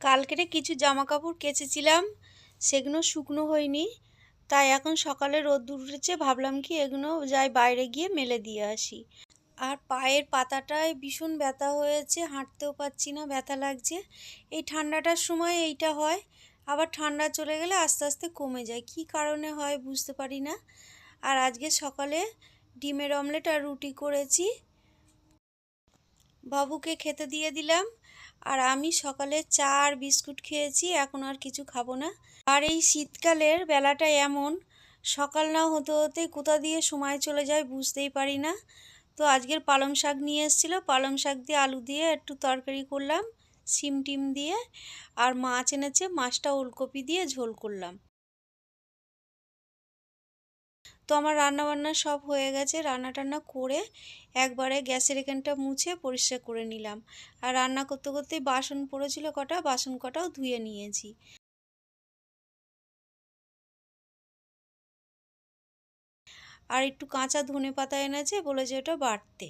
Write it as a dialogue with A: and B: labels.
A: কালকেরে কিছু জামা কাপড় কেচেছিলাম, সেগুলো শুকনো হয়নি। তাই এখন সকালে রোদ্দুর উঠেছে, ভাবলাম কি এগুলো যাই বাইরে গিয়ে মেলে দিয়ে আসি। আর পায়ের পাতাটায় ভীষণ ব্যথা হয়েছে, হাঁটতেও পারছি না, ব্যথা লাগছে। এই ঠান্ডাটার সময় এইটা হয়, আবার ঠান্ডা চলে গেলে আস্তে আস্তে কমে যায়, কী কারণে হয় বুঝতে পারি না। আর আজকে সকালে ডিমের অমলেট আর রুটি করেছি, বাবুকে খেতে দিয়ে দিলাম। আর আমি সকালে চা আর বিস্কুট খেয়েছি, এখন আর কিছু খাবো না। আর এই শীতকালের বেলাটা এমন, সকাল না হতে হতেই কোথা দিয়ে সময় চলে যায় বুঝতেই পারি না। তো আজকের পালং শাক নিয়ে এসেছিলো, পালং শাক দিয়ে আলু দিয়ে একটু তরকারি করলাম, সিম টিম দিয়ে। আর মাছ এনেছে, মাছটা ওলকপি দিয়ে ঝোল করলাম। তো আমার রান্নাবান্না সব হয়ে গেছে, রান্না টান্না করে একবারে গ্যাসের এখানটা মুছে পরিষ্কার করে নিলাম। আর রান্না করতে করতেই বাসন পড়েছিল কটা, বাসন কটাও ধুয়ে নিয়েছি। আর একটু কাঁচা ধনেপাতা এনেছে, বলেছে ওটা বাটতে।